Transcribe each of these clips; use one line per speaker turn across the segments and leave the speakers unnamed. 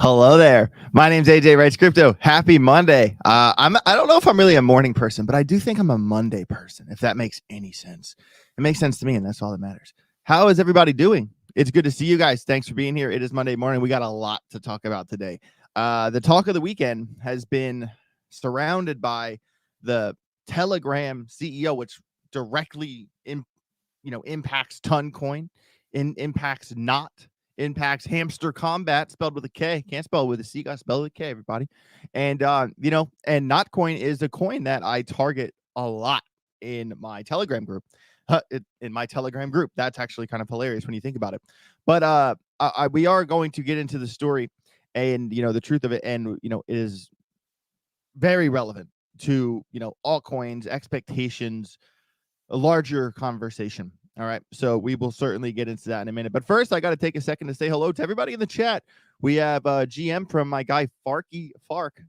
Hello there. My name's AJ Writes Crypto. Happy Monday. I don't know if I'm really a morning person, but I do think I'm a Monday person, if that makes any sense. It makes sense to me, and that's all that matters. How is everybody doing? It's good to see you guys. Thanks for being here. It is Monday morning. We got a lot to talk about today. The talk of the weekend has been surrounded by the Telegram CEO, which directly impacts Toncoin, impacts Not, impacts Hamster Combat, spelled with a K. Can't spell with a C, got spelled with a K, everybody. And and Notcoin is a coin that I target a lot in my Telegram group. That's actually kind of hilarious when you think about it. But we are going to get into the story and the truth of it, and it is very relevant to altcoins, expectations, a larger conversation. All right, so we will certainly get into that in a minute. But first, I got to take a second to say hello to everybody in the chat. We have GM from my guy Fark.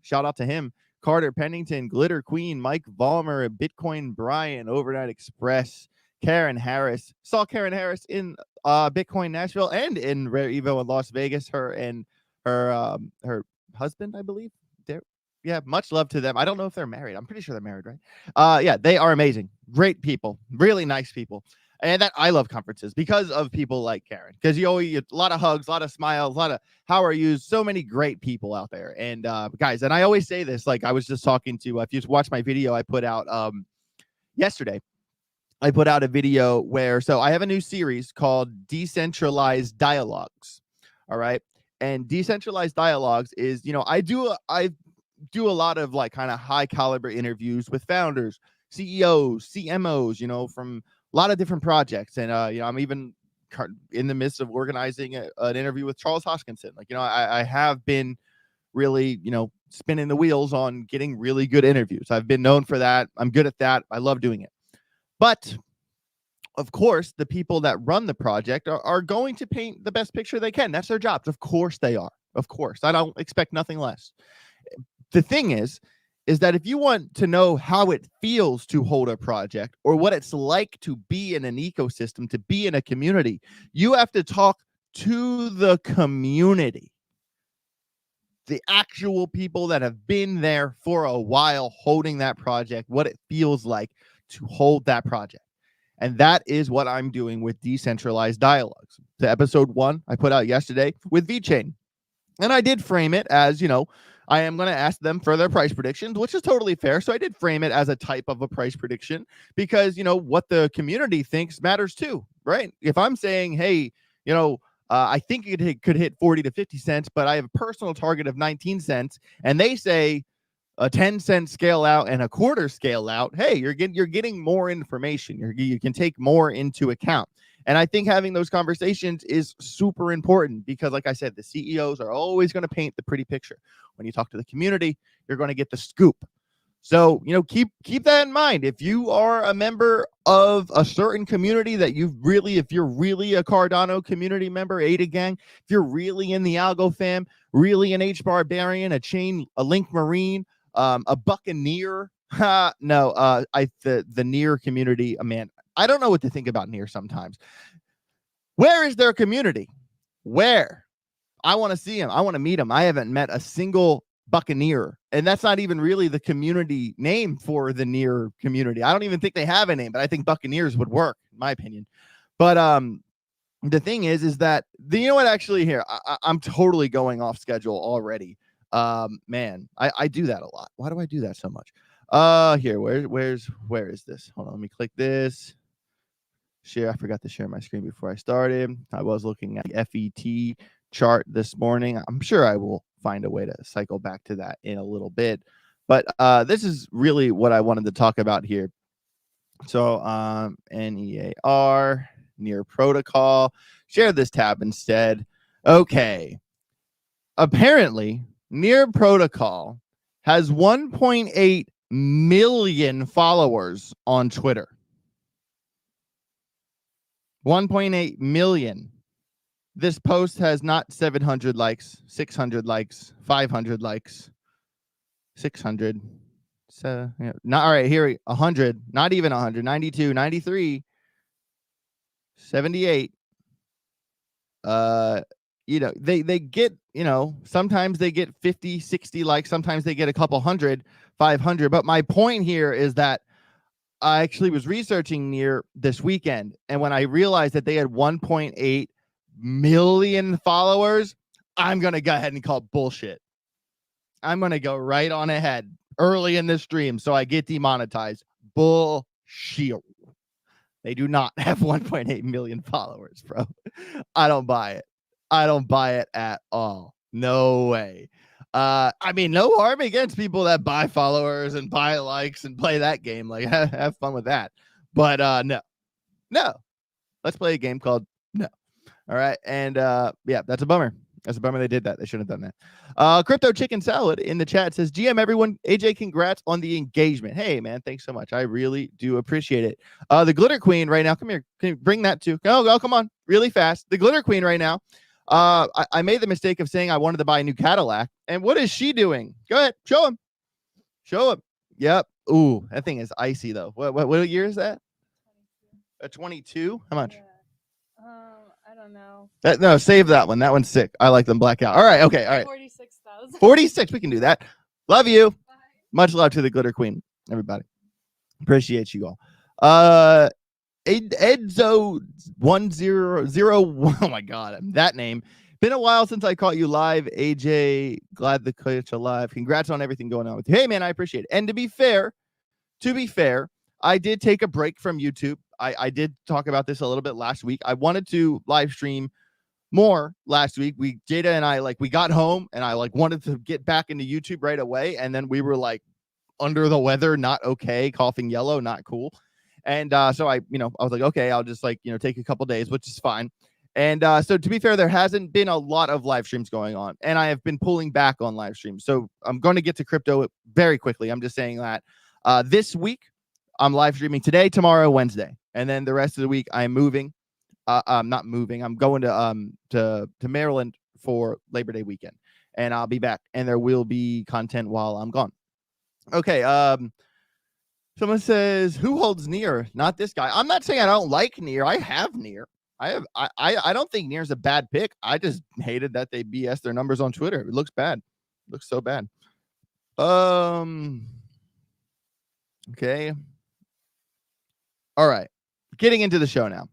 Shout out to him. Carter Pennington, Glitter Queen, Mike Vollmer, Bitcoin Brian, Overnight Express, Karen Harris. Saw Karen Harris in Bitcoin Nashville and in Rare Evo in Las Vegas. Her and her husband, I believe. Yeah, much love to them. I don't know if they're married. I'm pretty sure they're married, right? Yeah, they are amazing. Great people. Really nice people. And that I love conferences because of people like Karen. Because you always get a lot of hugs, a lot of smiles, a lot of how are you? So many great people out there. And guys, and I always say this, like I was just talking to, if you watch my video I put out yesterday, I put out a video where, so I have a new series called Decentralized Dialogues. All right. And Decentralized Dialogues is, I do a lot of like kind of high caliber interviews with founders, CEOs, CMOs, from a lot of different projects. And, I'm even in the midst of organizing an interview with Charles Hoskinson. Like, I have been really, spinning the wheels on getting really good interviews. I've been known for that. I'm good at that. I love doing it. But of course, the people that run the project are going to paint the best picture they can. That's their jobs. Of course they are. Of course. I don't expect nothing less. The thing is that if you want to know how it feels to hold a project or what it's like to be in an ecosystem, to be in a community, you have to talk to the community, the actual people that have been there for a while holding that project, what it feels like to hold that project. And that is what I'm doing with Decentralized Dialogues. The episode 1 I put out yesterday with VeChain. And I did frame it as, I am going to ask them for their price predictions, which is totally fair. So I did frame it as a type of a price prediction because, what the community thinks matters too, right? If I'm saying, hey, I think it could hit 40 to 50 cents, but I have a personal target of 19 cents, and they say a 10-cent scale out and a quarter scale out, hey, you're getting more information. You can take more into account. And I think having those conversations is super important because, like I said, the CEOs are always going to paint the pretty picture. When you talk to the community, you're going to get the scoop. So, keep that in mind. If you are a member of a certain community that if you're really a Cardano community member, Ada Gang, if you're really in the Algo fam, really an H Barbarian, a Link Marine, a Buccaneer, the Near community, man, I don't know what to think about Near sometimes. Where is their community? Where? I want to see him. I want to meet him. I haven't met a single Buccaneer. And that's not even really the community name for the Near community. I don't even think they have a name, but I think Buccaneers would work, in my opinion. But the thing is that, you know what, actually here, I'm totally going off schedule already. Man, I do that a lot. Why do I do that so much? Here, where is this? Hold on, let me click this. Share. I forgot to share my screen before I started. I was looking at the FET chart this morning. I'm sure I will find a way to cycle back to that in a little bit. But this is really what I wanted to talk about here. So NEAR, Near Protocol. Share this tab instead. Okay. Apparently, Near Protocol has 1.8 million followers on Twitter. 1.8 million. This post has not 700 likes, 600 likes, 500 likes, 600. So, not all right. Here, 100, not even 100, 92, 93, 78. They get, you know, sometimes they get 50, 60 likes, sometimes they get a couple hundred, 500. But my point here is that I actually was researching Near this weekend, and when I realized that they had 1.8 million followers, I'm going to go ahead and call bullshit. I'm going to go right on ahead early in this stream so I get demonetized. Bullshit. They do not have 1.8 million followers, bro. I don't buy it. I don't buy it at all. No way. I mean, no harm against people that buy followers and buy likes and play that game. Like, have fun with that. But no. Let's play a game called No. All right. And yeah, that's a bummer. That's a bummer they did that. They shouldn't have done that. Crypto Chicken Salad in the chat says, GM, everyone, AJ, congrats on the engagement. Hey, man, thanks so much. I really do appreciate it. The Glitter Queen right now, come here. Can you bring that too? Oh, come on. Really fast. The Glitter Queen right now. I made the mistake of saying I wanted to buy a new Cadillac. And what is she doing? Go ahead. Show him. Show him. Yep. Ooh, that thing is icy, though. What year is that? 22? How much?
Yeah. I don't know.
No, save that one. That one's sick. I like them blackout. All right. Okay. All right.
46,000.
46. We can do that. Love you.
Bye.
Much love to the Glitter Queen, everybody. Appreciate you all. Edzo 1001. Oh my God, that name. Been a while since I caught you live, AJ. Glad to catch you live. Congrats on everything going on with you. Hey man, I appreciate it. And to be fair, I did take a break from YouTube. I did talk about this a little bit last week. I wanted to live stream more last week. Jada and I, like, we got home and I wanted to get back into YouTube right away. And then we were like under the weather, not okay, coughing yellow, not cool. And so I was like, okay, I'll just take a couple days, which is fine. And so to be fair, there hasn't been a lot of live streams going on, and I have been pulling back on live streams. So I'm going to get to crypto very quickly. I'm just saying that this week I'm live streaming today, tomorrow, Wednesday, and then the rest of the week I'm moving. I'm not moving. I'm going to Maryland for Labor Day weekend, and I'll be back, and there will be content while I'm gone. Okay. Someone says, who holds Near? Not this guy. I'm not saying I don't like Near. I have Near. I don't think Near's a bad pick. I just hated that they BS their numbers on Twitter. It looks bad. It looks so bad. Okay. All right. Getting into the show now.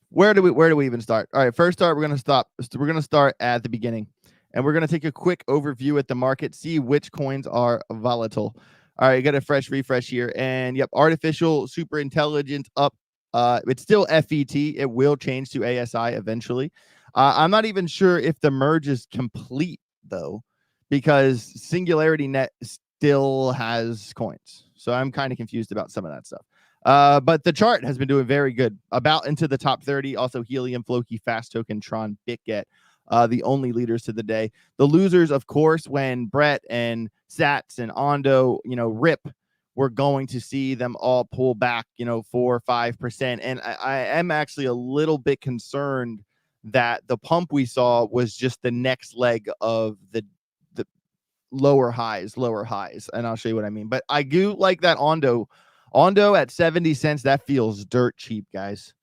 Where do we even start? All right. First start, we're going to start at the beginning, and we're going to take a quick overview at the market, see which coins are volatile. All right, you got a fresh refresh here. And yep, artificial super intelligence up. It's still FET. It will change to ASI eventually. I'm not even sure if the merge is complete, though, because Singularity Net still has coins. So I'm kind of confused about some of that stuff. But the chart has been doing very good. About into the top 30. Also, Helium, Floki, Fast Token, Tron, BitGet. The only leaders to the day. The losers, of course, when Brett and Sats and Ondo, rip, we're going to see them all pull back, 4 or 5%. And I am actually a little bit concerned that the pump we saw was just the next leg of the lower highs. And I'll show you what I mean. But I do like that Ondo at 70 cents. That feels dirt cheap, guys.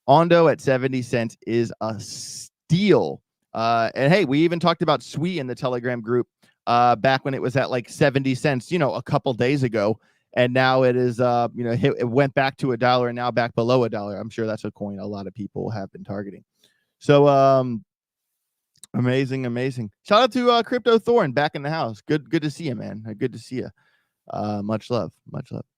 Ondo at 70 cents is a steal. And hey, we even talked about SWE in the Telegram group back when it was at like 70 cents, a couple days ago. And now it is, it went back to $1 and now back below $1. I'm sure that's a coin a lot of people have been targeting. So amazing. Shout out to Crypto Thorn back in the house. Good to see you, man. Good to see you. Much love.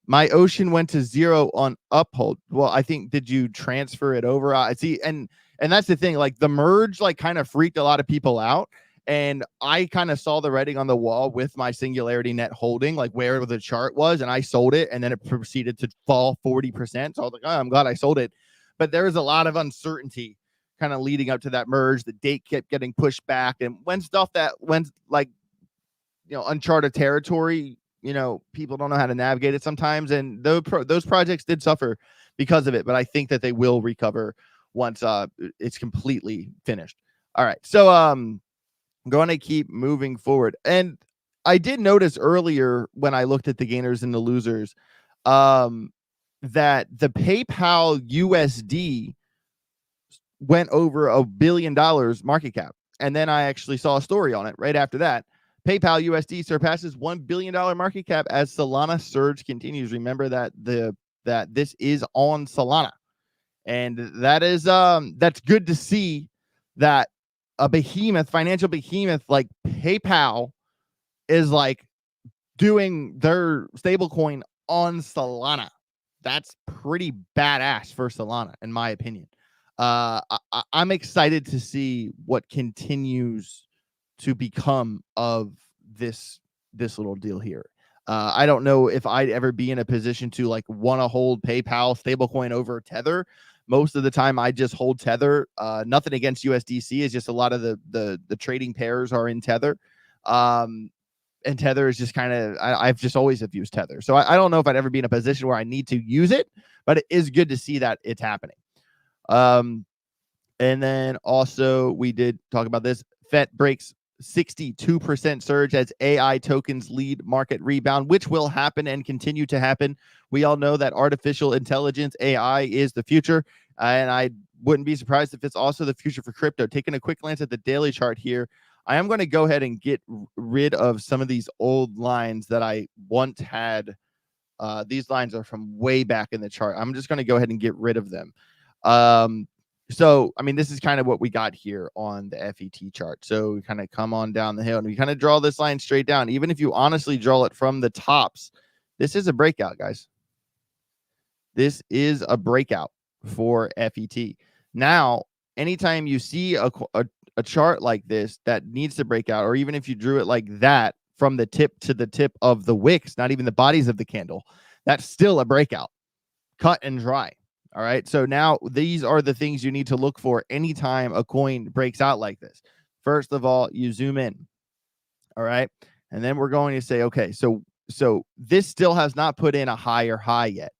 My Ocean went to 0 on Uphold. Well, I think, did you transfer it over? I see. And that's the thing, like the merge, kind of freaked a lot of people out. And I kind of saw the writing on the wall with my Singularity Net holding, like where the chart was, and I sold it, and then it proceeded to fall 40%. So I was like, oh, I'm glad I sold it. But there was a lot of uncertainty kind of leading up to that merge. The date kept getting pushed back. And when stuff that went uncharted territory, people don't know how to navigate it sometimes. And those projects did suffer because of it. But I think that they will recover once it's completely finished. All right. So I'm going to keep moving forward. And I did notice earlier when I looked at the gainers and the losers that the PayPal USD went over $1 billion market cap. And then I actually saw a story on it right after that. PayPal USD surpasses $1 billion market cap as Solana surge continues. Remember that this is on Solana. And that is that's good to see that a behemoth, financial behemoth like PayPal is like doing their stablecoin on Solana. That's pretty badass for Solana, in my opinion. I'm excited to see what continues to become of this little deal here. I don't know if I'd ever be in a position to like want to hold PayPal stablecoin over Tether. Most of the time, I just hold Tether. Nothing against USDC. It's just a lot of the trading pairs are in Tether. And Tether is just kind of, I've just always have used Tether. So I don't know if I'd ever be in a position where I need to use it, but it is good to see that it's happening. And then also we did talk about this. FET breaks 62% surge as AI tokens lead market rebound, which will happen and continue to happen. We all know that artificial intelligence, AI, is the future. And I wouldn't be surprised if it's also the future for crypto. Taking a quick glance at the daily chart here, I am going to go ahead and get rid of some of these old lines that I once had. These lines are from way back in the chart. I'm just going to go ahead and get rid of them. So, I mean, this is kind of what we got here on the FET chart. So we kind of come on down the hill and we kind of draw this line straight down. Even if you honestly draw it from the tops, this is a breakout, guys. This is a breakout for FET. Now, anytime you see a chart like this that needs to break out, or even if you drew it like that from the tip to the tip of the wicks, not even the bodies of the candle, that's still a breakout, cut and dry. All right. So now these are the things you need to look for anytime a coin breaks out like this. First of all, you zoom in. All right. And then we're going to say, okay, so this still has not put in a higher high yet.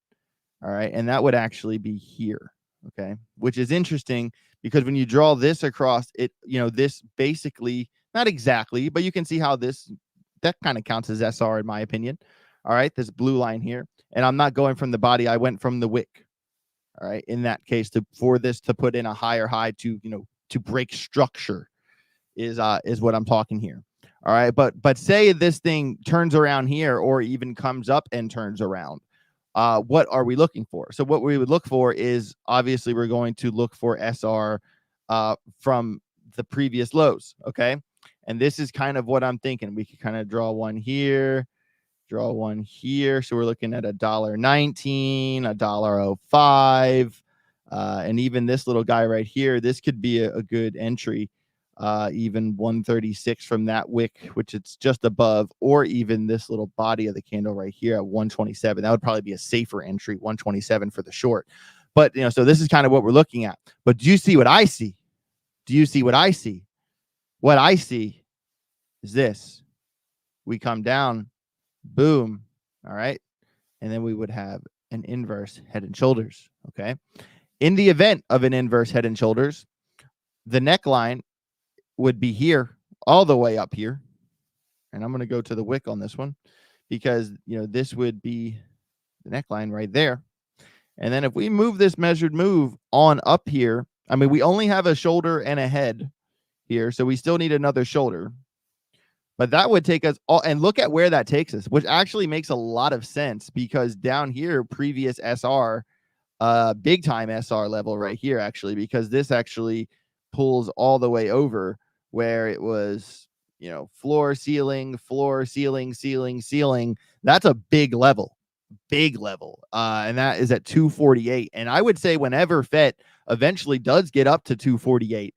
All right. And that would actually be here. Okay. Which is interesting because when you draw this across it, you know, this basically, not exactly, but you can see how that kind of counts as SR in my opinion. All right. This blue line here. And I'm not going from the body. I went from the wick. All right. In that case, for this to put in a higher high to, you know, to break structure is what I'm talking here. All right. But say this thing turns around here or even comes up and turns around. What are we looking for? So what we would look for is obviously we're going to look for SR from the previous lows. Okay. And this is kind of what I'm thinking. We could kind of draw one here. Draw one here. So we're looking at $1.19, $1.05, and even this little guy right here. This could be a good entry, even 136 from that wick, which it's just above, or even this little body of the candle right here at 127. That would probably be a safer entry, 127 for the short. But, you know, so this is kind of what we're looking at. But do you see what I see? Do you see what I see? What I see is this. We come down. Boom. All right. And then we would have an inverse head and shoulders. Okay. In the event of an inverse head and shoulders, the neckline would be here, all the way up here. And I'm going to go to the wick on this one because, you know, this would be the neckline right there. And then if we move this measured move on up here, I mean, we only have a shoulder and a head here. So we still need another shoulder. But that would take us all, and look at where that takes us, which actually makes a lot of sense because down here, previous SR, big time SR level right here, actually, because this actually pulls all the way over where it was, you know, floor, ceiling, ceiling, ceiling. That's a big level. And that is at 248. And I would say whenever FET eventually does get up to 248,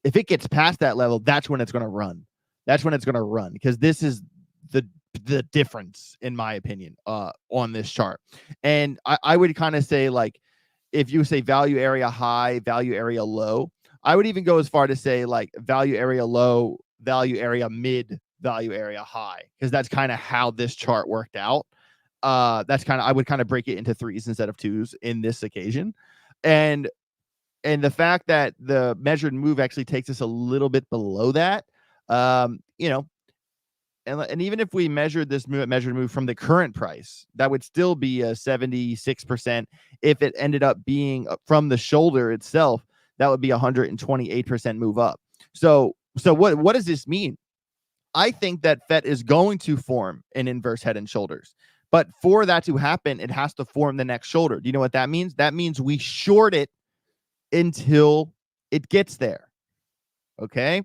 if it gets past that level, that's when it's going to run. That's when it's going to run because this is the difference, in my opinion, on this chart. And I would kind of say, like, if you say value area high, value area low, I would even go as far to say like value area low, value area mid, value area high, because that's kind of how this chart worked out. That's kind of, I would kind of break it into threes instead of twos in this occasion. And the fact that the measured move actually takes us a little bit below that, you know, and even if we measured this measured move from the current price, that would still be a 76%. If it ended up being from the shoulder itself, that would be 128% move up. So what does this mean? I think that FET is going to form an inverse head and shoulders. But for that to happen, it has to form the next shoulder. Do you know what that means? That means we short it until it gets there. Okay.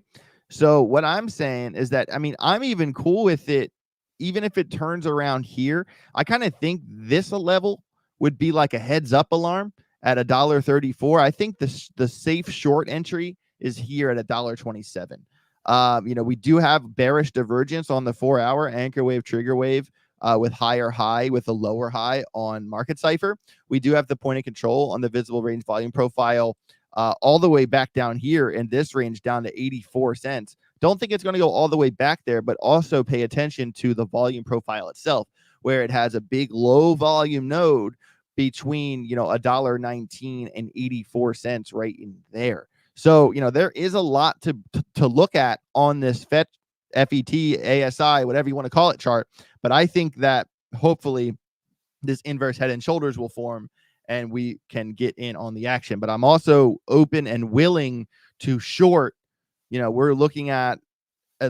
So what I'm saying is that, I mean, I'm even cool with it, even if it turns around here. I kind of think this level would be like a heads up alarm at $1.34. I think the safe short entry is here at $1.27. We do have bearish divergence on the 4-hour anchor wave, trigger wave, with higher high, with a lower high on market cipher. We do have the point of control on the visible range volume profile, all the way back down here in this range down to 84 cents. Don't think it's going to go all the way back there, but also pay attention to the volume profile itself, where it has a big low volume node between, $1.19 and 84 cents right in there. So, there is a lot to look at on this FET, ASI, whatever you want to call it, chart. But I think that hopefully this inverse head and shoulders will form and we can get in on the action. But I'm also open and willing to short. We're looking at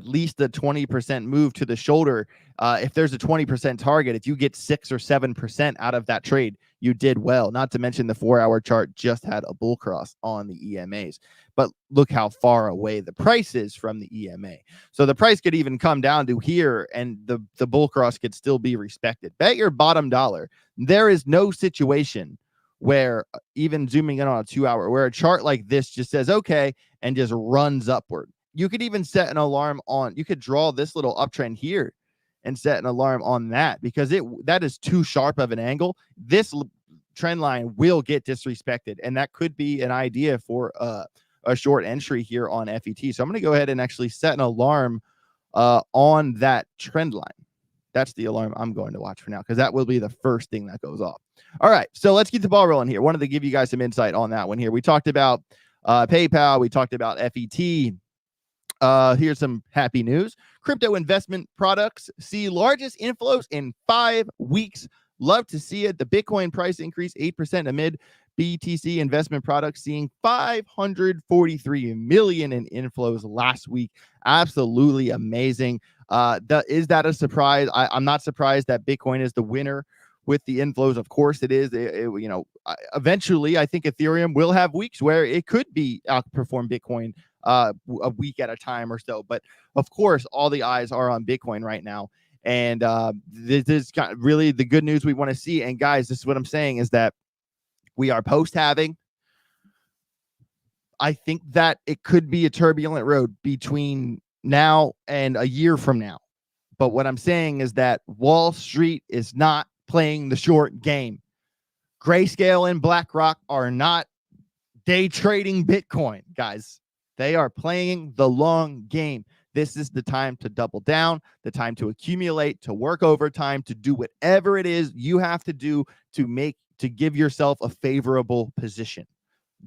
least a 20% move to the shoulder. If there's a 20% target, if you get 6 or 7% out of that trade, you did well. Not to mention the 4-hour chart just had a bull cross on the EMAs. But look how far away the price is from the EMA. So the price could even come down to here and the bull cross could still be respected. Bet your bottom dollar. There is no situation where, even zooming in on a 2-hour, where a chart like this just says, okay, and just runs upward. You could even set an alarm on, you could draw this little uptrend here and set an alarm on that, because that is too sharp of an angle. This trend line will get disrespected, and that could be an idea for a short entry here on FET. So I'm going to go ahead and actually set an alarm on that trend line. That's the alarm I'm going to watch for now, because that will be the first thing that goes off. All right, so let's get the ball rolling here. Wanted to give you guys some insight on that one here. We talked about PayPal. We talked about FET. Here's some happy news. Crypto investment products see largest inflows in 5 weeks. Love to see it. The Bitcoin price increased 8% amid BTC investment products seeing 543 million in inflows last week. Absolutely amazing. Is that a surprise? I'm not surprised that Bitcoin is the winner with the inflows. Of course it is. Eventually I think Ethereum will have weeks where it could be outperform Bitcoin a week at a time or so. But of course, all the eyes are on Bitcoin right now. And this is really the good news we want to see. And guys, this is what I'm saying, is that we are post-halving. I think that it could be a turbulent road between now and a year from now. But what I'm saying is that Wall Street is not playing the short game. Grayscale and BlackRock are not day trading Bitcoin, guys. They are playing the long game. This is the time to double down, the time to accumulate, to work overtime, to do whatever it is you have to do to give yourself a favorable position.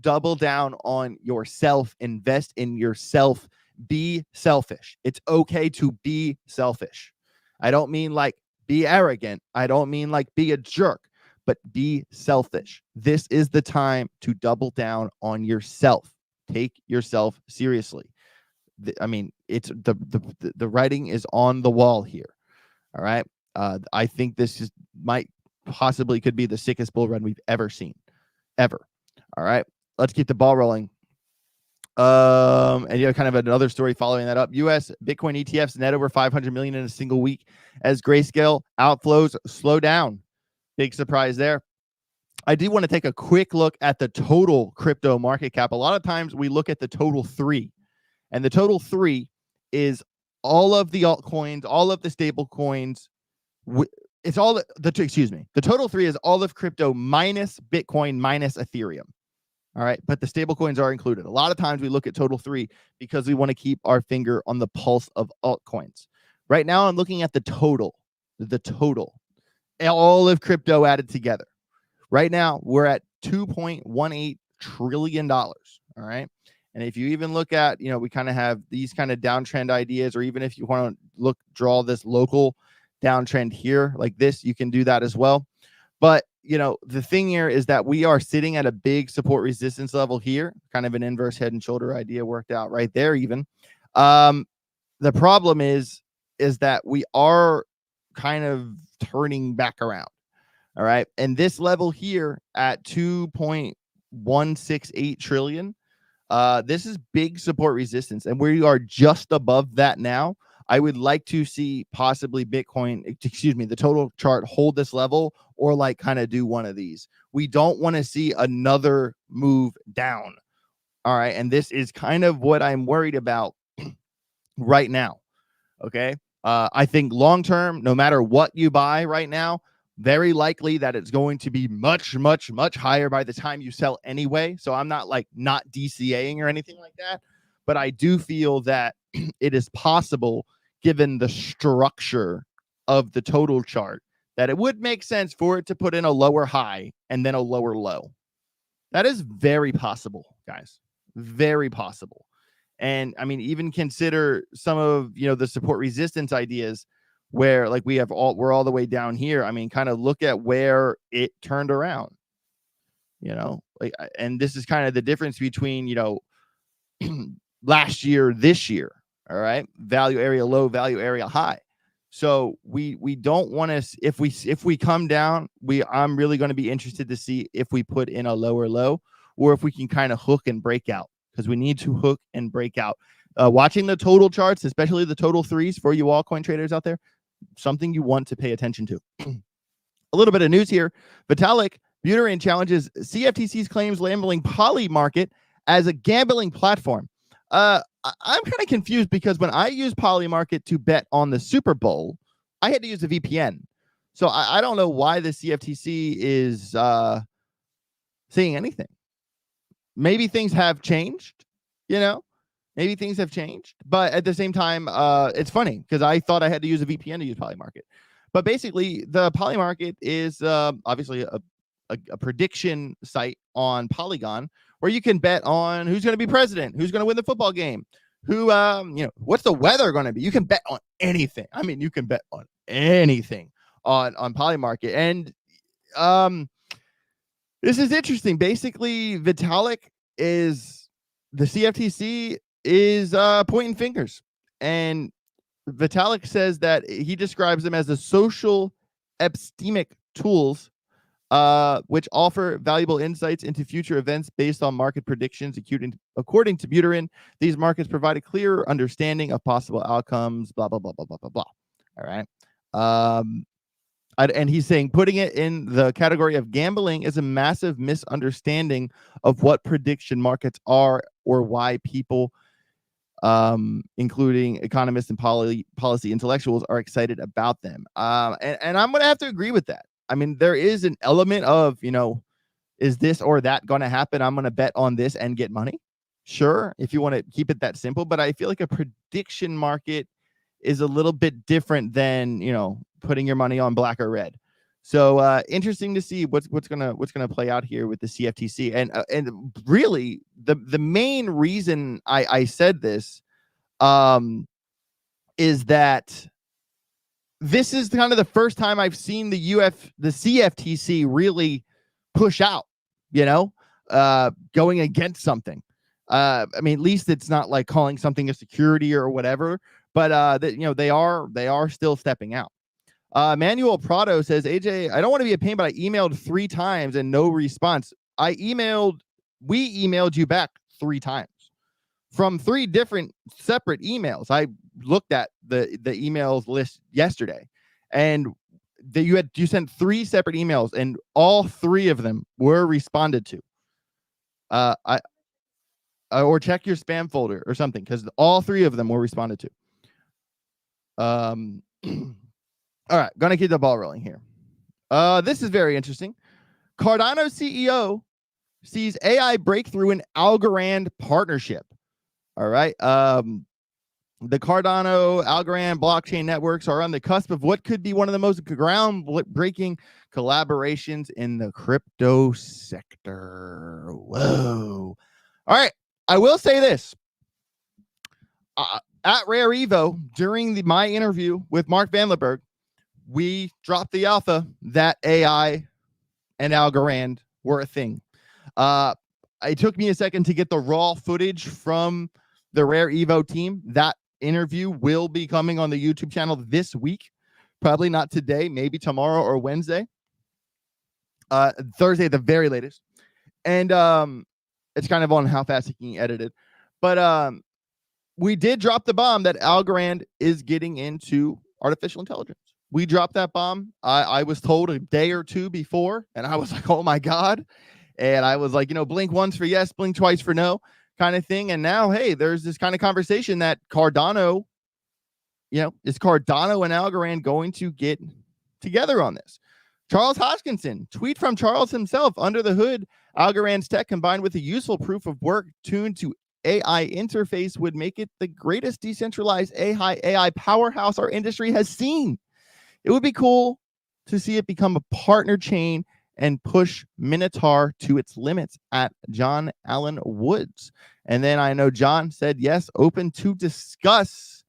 Double down on yourself, invest in yourself, be selfish. It's okay to be selfish. I don't mean like be arrogant. I don't mean like be a jerk, but be selfish. This is the time to double down on yourself. Take yourself seriously. It's the writing is on the wall here. All right. I think this possibly could be the sickest bull run we've ever seen, ever. All right. Let's get the ball rolling. And kind of another story following that up. U.S. Bitcoin ETFs net over 500 million in a single week as Grayscale outflows slow down. Big surprise there. I do want to take a quick look at the total crypto market cap. A lot of times we look at the total 3, and the total 3 is all of the altcoins, all of the stable coins. It's all the total 3 is all of crypto minus Bitcoin minus Ethereum. All right. But the stable coins are included. A lot of times we look at total 3 because we want to keep our finger on the pulse of altcoins. Right now, I'm looking at the total, all of crypto added together. Right now, we're at $2.18 trillion. All right. And if you even look at, we kind of have these kind of downtrend ideas, or even if you want to draw this local downtrend here like this, you can do that as well. But the thing here is that we are sitting at a big support resistance level here, kind of an inverse head and shoulder idea worked out right there even. The problem is that we are kind of turning back around. All right. And this level here at 2.168 trillion, this is big support resistance. And we are just above that now. I would like to see possibly Bitcoin, the total chart hold this level or like kind of do one of these. We don't want to see another move down. All right. And this is kind of what I'm worried about right now. Okay. I think long term, no matter what you buy right now, very likely that it's going to be much, much, much higher by the time you sell anyway. So I'm not like not DCAing or anything like that, but I do feel that it is possible, given the structure of the total chart, that it would make sense for it to put in a lower high and then a lower low. That is very possible, guys. Very possible. And I mean, even consider some of, the support resistance ideas where like we're all the way down here. I mean, kind of look at where it turned around, and this is kind of the difference between, last year, this year. All right. Value area low, value area high. So we don't want to, if we come down, I'm really going to be interested to see if we put in a lower low or if we can kind of hook and break out, because we need to hook and break out. Watching the total charts, especially the total threes for you altcoin traders out there, something you want to pay attention to. A little bit of news here. Vitalik Buterin challenges CFTC's claims labeling Poly Market as a gambling platform. I'm kind of confused because when I use Poly Market to bet on the Super Bowl, I had to use a VPN. So I don't know why the CFTC is saying anything. Maybe things have changed, maybe things have changed, but at the same time, it's funny because I thought I had to use a VPN to use Poly Market. But basically, the Poly Market is obviously a prediction site on Polygon where you can bet on who's going to be president, who's going to win the football game, who, what's the weather going to be. You can bet on anything. I mean, you can bet on anything on Poly Market. And this is interesting. Basically, Vitalik the CFTC is pointing fingers. And Vitalik says that he describes them as the social epistemic tools, which offer valuable insights into future events based on market predictions. According to Buterin, these markets provide a clear understanding of possible outcomes, blah, blah, blah, blah, blah, blah, blah. All right. And he's saying putting it in the category of gambling is a massive misunderstanding of what prediction markets are or why people, including economists and policy intellectuals, are excited about them. And I'm going to have to agree with that. I mean, there is an element of, is this or that going to happen? I'm going to bet on this and get money. Sure, if you want to keep it that simple. But I feel like a prediction market is a little bit different than, putting your money on black or red. So interesting to see what's gonna play out here with the CFTC. And really the main reason I said this is that this is kind of the first time I've seen the CFTC really push out, going against something. I mean, at least it's not like calling something a security or whatever, but they are still stepping out. Manuel Prado says, AJ, I don't want to be a pain, but I emailed 3 times and no response. We emailed you back 3 times from 3 different separate emails. I looked at the emails list yesterday, and you sent 3 separate emails, and all 3 of them were responded to. Or check your spam folder or something, because all 3 of them were responded to. All right, gonna keep the ball rolling here. This is very interesting. Cardano CEO sees AI breakthrough in Algorand partnership. All right. The Cardano Algorand blockchain networks are on the cusp of what could be one of the most groundbreaking collaborations in the crypto sector. Whoa. All right. I will say this. At Rare Evo, during my interview with Mark Van Leberg, we dropped the alpha that AI and Algorand were a thing. It took me a second to get the raw footage from the Rare Evo team. That interview will be coming on the YouTube channel this week. Probably not today, maybe tomorrow or Wednesday. Thursday at the very latest. And it's kind of on how fast it can be edited. But we did drop the bomb that Algorand is getting into artificial intelligence. We dropped that bomb. I was told a day or two before, and I was like, oh my God. And I was like, blink once for yes, blink twice for no kind of thing. And now, hey, there's this kind of conversation that Cardano, is Cardano and Algorand going to get together on this? Charles Hoskinson, tweet from Charles himself. Under the hood, Algorand's tech combined with a useful proof of work tuned to AI interface would make it the greatest decentralized AI powerhouse our industry has seen. It would be cool to see it become a partner chain and push Minotaur to its limits at John Allen Woods. And then I know John said, yes, open to discuss.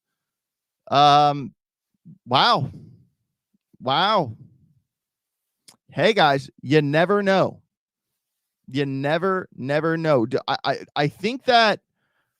Wow. Hey guys, you never know. You never know. I think that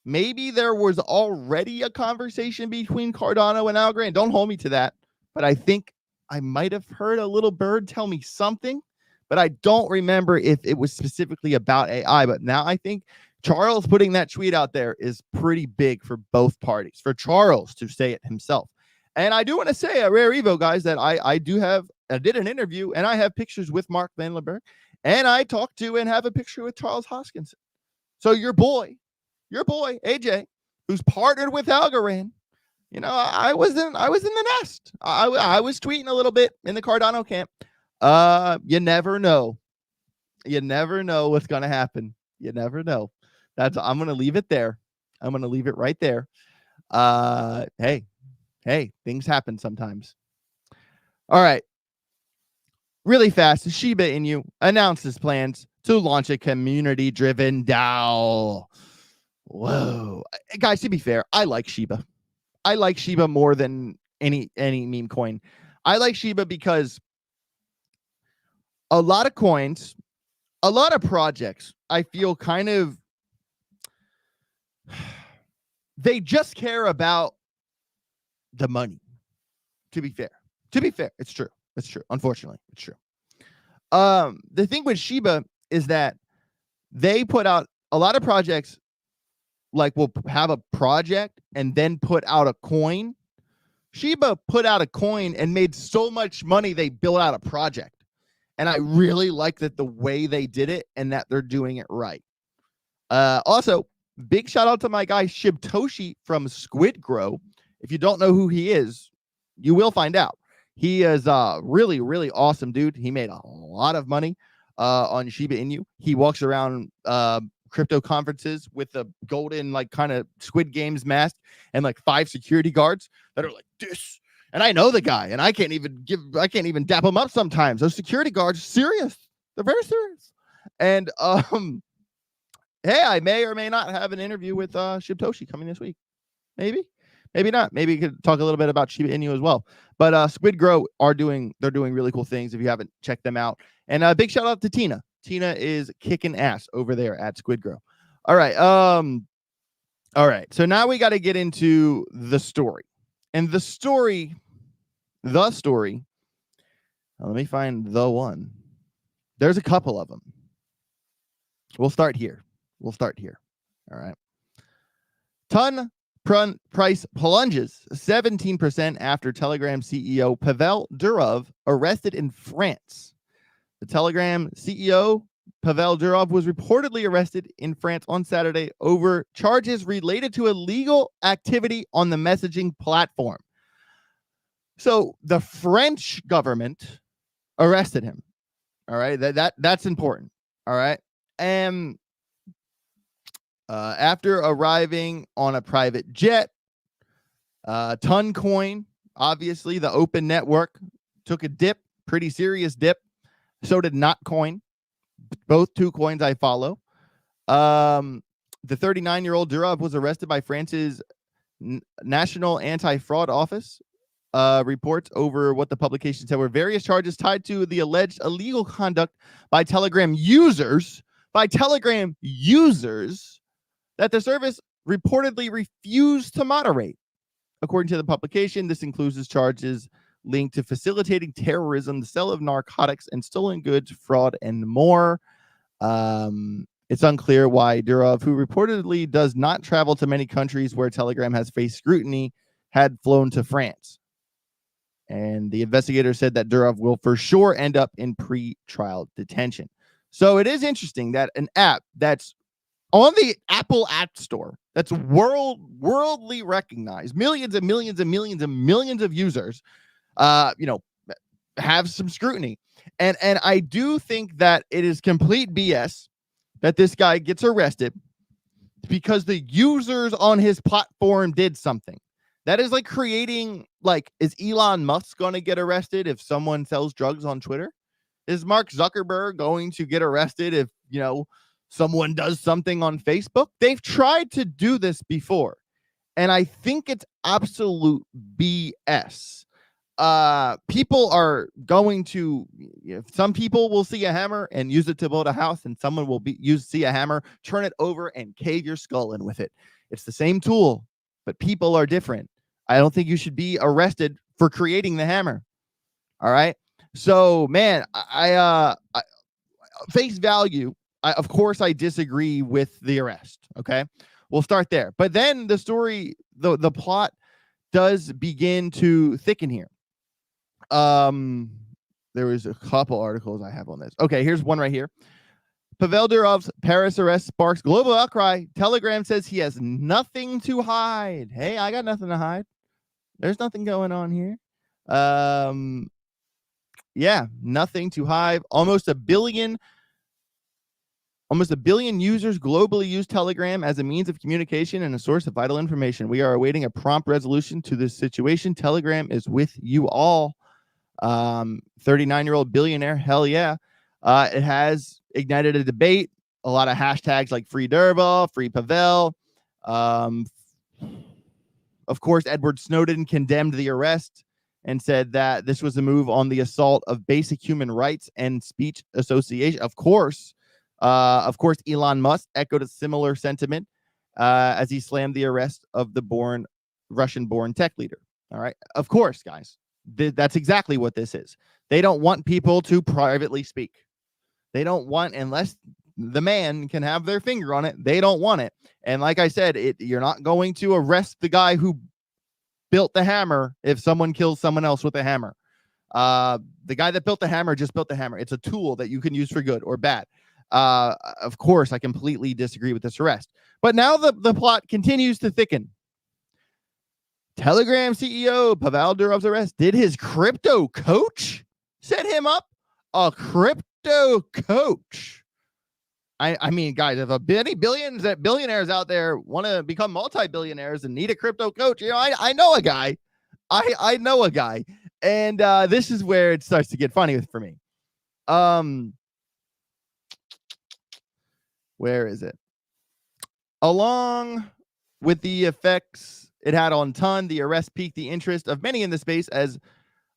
maybe there was already a conversation between Cardano and Algorand. Don't hold me to that, but I think I might have heard a little bird tell me something, but I don't remember if it was specifically about AI. But now I think Charles putting that tweet out there is pretty big for both parties, for Charles to say it himself. And I do want to say at Rare Evo, guys, that I did an interview and I have pictures with Mark Van Leberg, and I talked to and have a picture with Charles Hoskinson. So your boy, AJ, who's partnered with Algorand, I was in the nest. I was tweeting a little bit in the Cardano camp. You never know. You never know what's going to happen. You never know. I'm going to leave it there. I'm going to leave it right there. Hey, things happen sometimes. All right. Really fast, Shiba Inu announces plans to launch a community-driven DAO. Whoa. Guys, to be fair, I like Shiba. I like Shiba more than any meme coin. I like Shiba because a lot of coins, a lot of projects, I feel kind of, they just care about the money. To be fair, it's true. Unfortunately, it's true. The thing with Shiba is that they put out a lot of projects, like will have a project and then put out a coin. Shiba put out a coin and made so much money they built out a project. And I really like that the way they did it and that they're doing it right. Also, big shout out to my guy Shibtoshi from Squid Grow. If you don't know who he is, you will find out. He is a really, really awesome dude. He made a lot of money on Shiba Inu. He walks around crypto conferences with a golden, like, kind of Squid Games mask and like 5 security guards that are like this. And I know the guy, and I can't even dap him up sometimes. Those security guards are serious. They're very serious. And hey, I may or may not have an interview with Shibtoshi coming this week. Maybe not. Maybe you could talk a little bit about Shiba Inu as well. But Squid Grow they're doing really cool things if you haven't checked them out. And a big shout out to Tina. Tina is kicking ass over there at Squid Grow. All right. All right. So now we got to get into the story. And the story. Let me find the one. There's a couple of them. We'll start here. All right. Ton price plunges 17% after Telegram CEO Pavel Durov arrested in France. The Telegram CEO Pavel Durov was reportedly arrested in France on Saturday over charges related to illegal activity on the messaging platform. So the French government arrested him. All right, that's important. All right, and after arriving on a private jet, Toncoin, obviously the open network, took a dip, pretty serious dip. So did Notcoin. Both two coins I follow. The 39-year-old Durov was arrested by France's National Anti-Fraud Office reports over what the publication said were various charges tied to the alleged illegal conduct by Telegram users, that the service reportedly refused to moderate. According to the publication, this includes charges linked to facilitating terrorism, the sale of narcotics and stolen goods, fraud, and more. It's unclear why Durov, who reportedly does not travel to many countries where Telegram has faced scrutiny, had flown to France. And the investigator said that Durov will for sure end up in pre-trial detention. So it is interesting that an app that's on the Apple App Store, that's worldly recognized, millions and millions and millions and millions of users, have some scrutiny. And I do think that it is complete BS that this guy gets arrested because the users on his platform did something. That is like creating, like, is Elon Musk going to get arrested if someone sells drugs on Twitter? Is Mark Zuckerberg going to get arrested if, someone does something on Facebook? They've tried to do this before, and I think it's absolute BS. People are going to, some people will see a hammer and use it to build a house, and someone will see a hammer, turn it over, and cave your skull in with it. It's the same tool, but people are different. I don't think you should be arrested for creating the hammer. All right. So, man, I face value. Of course, I disagree with the arrest. Okay, we'll start there. But then the story, the plot does begin to thicken here. There was a couple articles I have on this. Okay, here's one right here. Pavel Durov's Paris arrest sparks global outcry. Telegram says he has nothing to hide. Hey, I got nothing to hide. There's nothing going on here. Yeah, nothing to hide. Almost a billion users globally use Telegram as a means of communication and a source of vital information. We are awaiting a prompt resolution to this situation. Telegram is with you all. 39-year-old billionaire. Hell yeah. It has ignited a debate. A lot of hashtags like free Durov, free Pavel. Of course, Edward Snowden condemned the arrest and said that this was a move on the assault of basic human rights and speech association. Of course, Elon Musk echoed a similar sentiment as he slammed the arrest of the Russian-born tech leader. All right. Of course, guys, that's exactly what this is. They don't want people to privately speak. They don't want, unless the man can have their finger on it, they don't want it. And like I said, you're not going to arrest the guy who built the hammer if someone kills someone else with a hammer. The guy that built the hammer just built the hammer. It's a tool that you can use for good or bad. Of course, I completely disagree with this arrest. But now the plot continues to thicken. Telegram CEO Pavel Durov's arrest. Did his crypto coach set him up? A crypto coach. I mean, guys, if billionaires out there want to become multi-billionaires and need a crypto coach, I know a guy. I know a guy. And this is where it starts to get funny for me. Where is it? Along with the effects it had on Ton, the arrest piqued the interest of many in the space as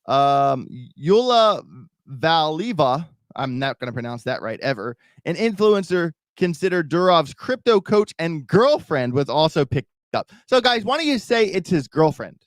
Yula Valiva, I'm not going to pronounce that right ever, an influencer considered Durov's crypto coach and girlfriend, was also picked up. So, guys, why don't you say it's his girlfriend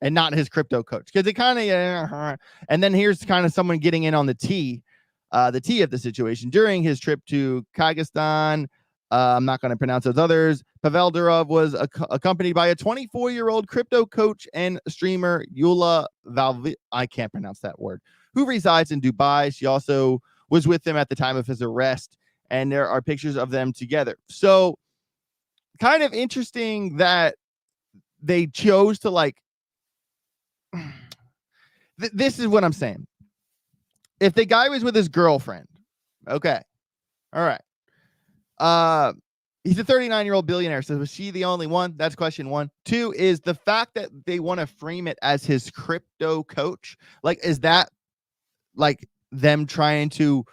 and not his crypto coach? Because it kind of, and then here's kind of someone getting in on the tea of the situation. During his trip to Kyrgyzstan, I'm not going to pronounce those others, Pavel Durov was accompanied by a 24-year-old crypto coach and streamer, Yula Valvi, I can't pronounce that word, who resides in Dubai. She also was with him at the time of his arrest, and there are pictures of them together. So kind of interesting that they chose to this is what I'm saying. If the guy was with his girlfriend, okay, all right. He's a 39-year-old billionaire. So was she the only one? That's question one. Two is the fact that they want to frame it as his crypto coach. Like, is that like them trying to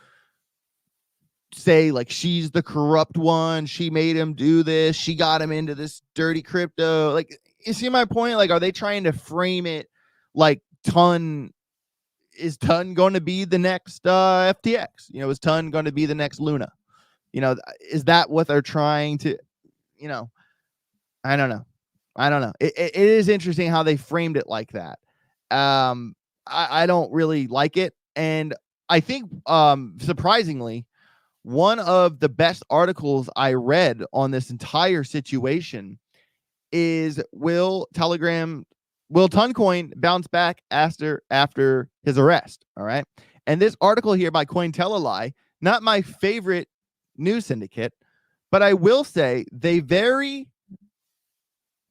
say like she's the corrupt one? She made him do this. She got him into this dirty crypto. Like, you see my point? Like, are they trying to frame it like is Ton going to be the next FTX? You know, is Ton going to be the next Luna? You know, is that what they're trying to, you know, I don't know. It is interesting how they framed it like that. I don't really like it. And I think, surprisingly, one of the best articles I read on this entire situation is will Toncoin bounce back after his arrest? All right. And this article here by Cointelelie, not my favorite news syndicate, but I will say they very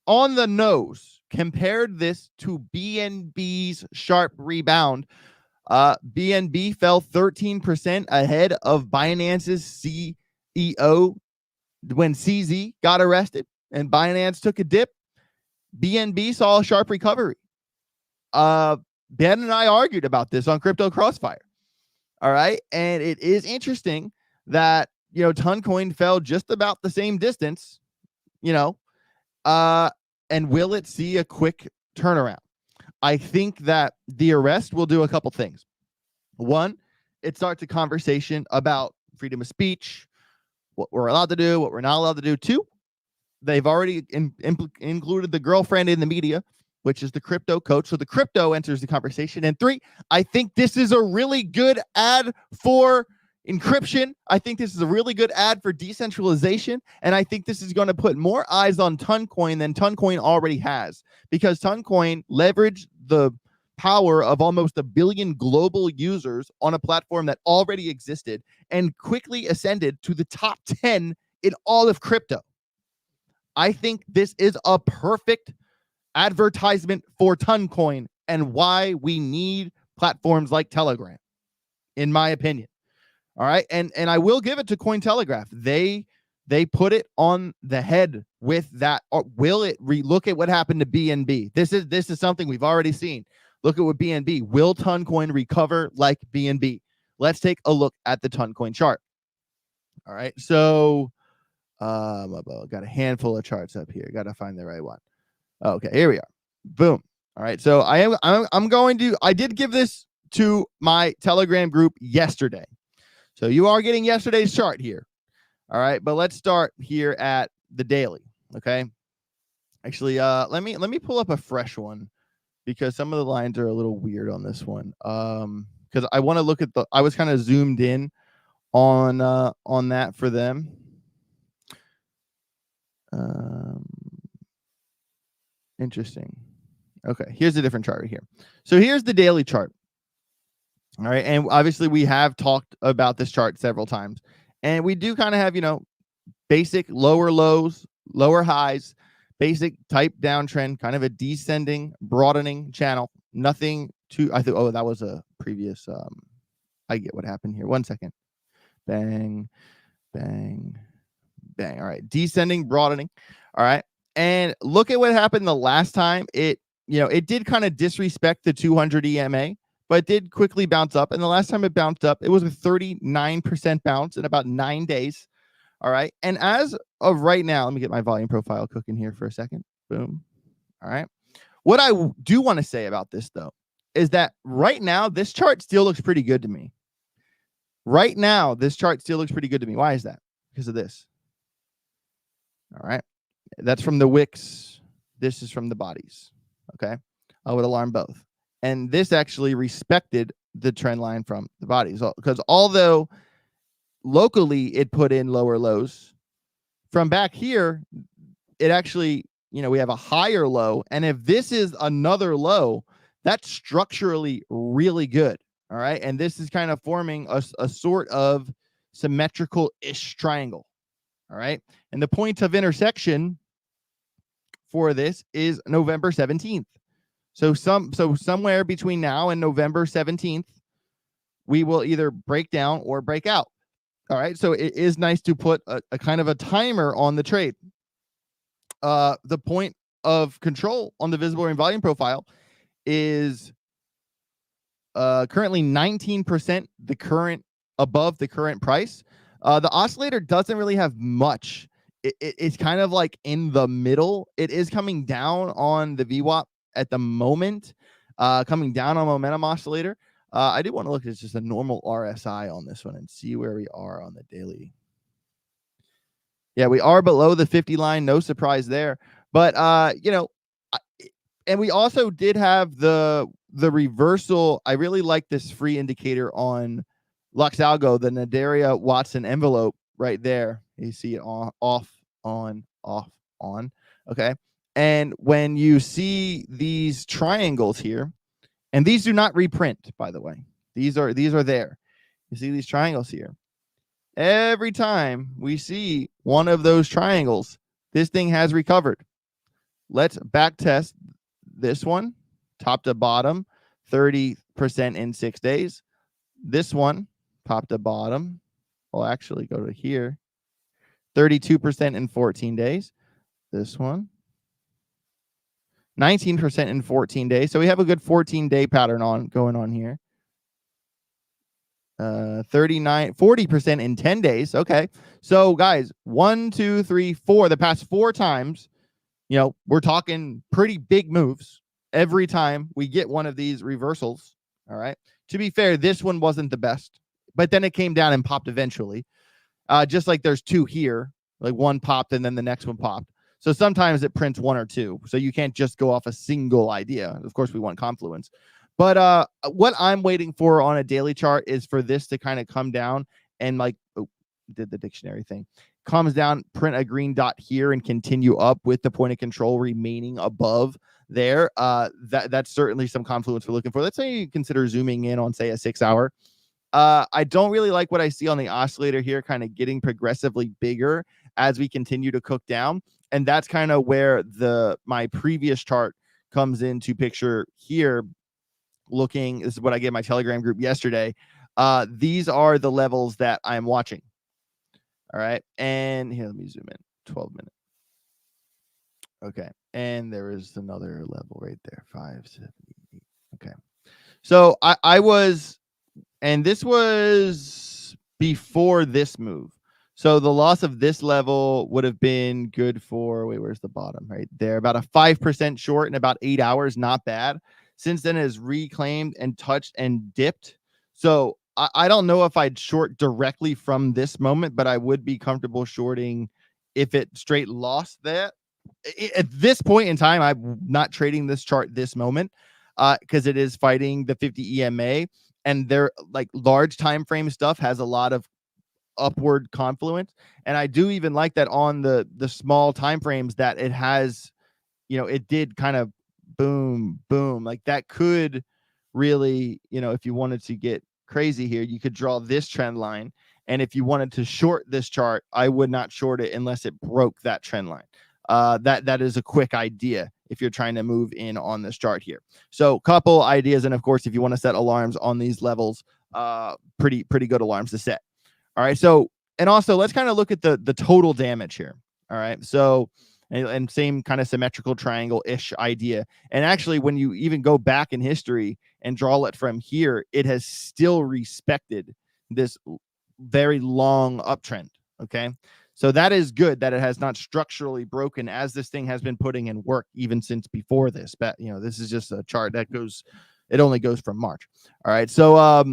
on the nose compared this to BNB's sharp rebound. BNB fell 13% ahead of Binance's CEO when CZ got arrested and Binance took a dip. BNB saw a sharp recovery. Ben and I argued about this on Crypto Crossfire. All right. And it is interesting that, you know, Toncoin fell just about the same distance, you know, and will it see a quick turnaround? I think that the arrest will do a couple things. One, it starts a conversation about freedom of speech, what we're allowed to do, what we're not allowed to do. Two, they've already included the girlfriend in the media, which is the crypto coach. So the crypto enters the conversation. And three, I think this is a really good ad for encryption. I think this is a really good ad for decentralization. And I think this is going to put more eyes on Toncoin than Toncoin already has, because Toncoin leveraged the power of almost 1 billion global users on a platform that already existed and quickly ascended to the top 10 in all of crypto. I think this is a perfect advertisement for Toncoin and why we need platforms like Telegram, in my opinion. All right. And I will give it to Cointelegraph. They put it on the head with that. Or will it look at what happened to BNB? This is something we've already seen. Look at what BNB. Will Toncoin recover like BNB? Let's take a look at the Toncoin chart. All right. So got a handful of charts up here. Got to find the right one. Okay, here we are. Boom. All right. So I'm going to, I did give this to my Telegram group yesterday. So you are getting yesterday's chart here. All right. But let's start here at the daily. Okay. Actually, let me pull up a fresh one because some of the lines are a little weird on this one. Because I want to look at I was kind of zoomed in on that for them. Interesting. Okay, here's a different chart right here. So here's the daily chart. All right, and obviously we have talked about this chart several times, and we do kind of have, you know, basic lower lows, lower highs, basic type downtrend, kind of a descending, broadening channel. Nothing too, I think, oh, that was a previous, I get what happened here. 1 second. Bang, bang, bang. All right, descending, broadening. All right. And look at what happened the last time. It did kind of disrespect the 200 EMA, but it did quickly bounce up. And the last time it bounced up, it was a 39% bounce in about 9 days. All right. And as of right now, let me get my volume profile cooking here for a second. Boom. All right. What I do want to say about this, though, is that right now, this chart still looks pretty good to me. Right now, this chart still looks pretty good to me. Why is that? Because of this. All right. That's from the wicks. This is from the bodies. Okay. I would alarm both. And this actually respected the trend line from the bodies, because although locally it put in lower lows, from back here, it actually, we have a higher low. And if this is another low, that's structurally really good. All right. And this is kind of forming a sort of symmetrical-ish triangle. All right. And the point of intersection for this is November 17th. So somewhere between now and November 17th, we will either break down or break out. All right. So it is nice to put a kind of a timer on the trade. The point of control on the visible and volume profile is currently 19% above the current price. The oscillator doesn't really have much. It's kind of like in the middle. It is coming down on the VWAP at the moment. coming down on momentum oscillator. I do want to look at just a normal RSI on this one and see where we are on the daily. Yeah, we are below the 50 line. No surprise there. But, and we also did have the reversal. I really like this free indicator on LuxAlgo, the Nadaria Watson envelope right there. You see it on, off, on, off, on. Okay. And when you see these triangles here, and these do not reprint, by the way, these are there. You see these triangles here. Every time we see one of those triangles, this thing has recovered. Let's back test this one, top to bottom, 30% in 6 days. This one, top to bottom, will actually go to here, 32% in 14 days. This one, 19% in 14 days. So we have a good 14-day pattern going on here. 40% in 10 days. Okay. So guys, 1, 2, 3, 4, the past 4 times, we're talking pretty big moves every time we get one of these reversals. All right. To be fair, this one wasn't the best, but then it came down and popped eventually. Just like there's 2 here, like one popped and then the next one popped. So sometimes it prints 1 or 2. So you can't just go off a single idea. Of course, we want confluence. But what I'm waiting for on a daily chart is for this to kind of come down and did the dictionary thing. Comes down, print a green dot here and continue up with the point of control remaining above there. That's certainly some confluence we're looking for. Let's say you consider zooming in on, say, a 6 hour. I don't really like what I see on the oscillator here, kind of getting progressively bigger as we continue to cook down. And that's kind of where my previous chart comes into picture here. This is what I gave my Telegram group yesterday. These are the levels that I'm watching. All right. And here, let me zoom in. 12 minutes. Okay. And there is another level right there. 578. Okay. So I was, and this was before this move. So the loss of this level would have been good for, where's the bottom? Right there. About a 5% short in about 8 hours. Not bad. Since then, it has reclaimed and touched and dipped. So I don't know if I'd short directly from this moment, but I would be comfortable shorting if it straight lost that. At this point in time, I'm not trading this chart this moment because it is fighting the 50 EMA, and their large time frame stuff has a lot of upward confluence. And I do even like that on the small time frames that it has, it did kind of boom, boom. Like that could really, if you wanted to get crazy here, you could draw this trend line. And if you wanted to short this chart, I would not short it unless it broke that trend line. That is a quick idea if you're trying to move in on this chart here. So couple ideas. And of course, if you want to set alarms on these levels, pretty good alarms to set. All right. So, and also let's kind of look at the total damage here. All right. So, and same kind of symmetrical triangle-ish idea. And actually, when you even go back in history and draw it from here, it has still respected this very long uptrend. Okay. So that is good that it has not structurally broken as this thing has been putting in work even since before this. But, this is just a chart that it only goes from March. All right. So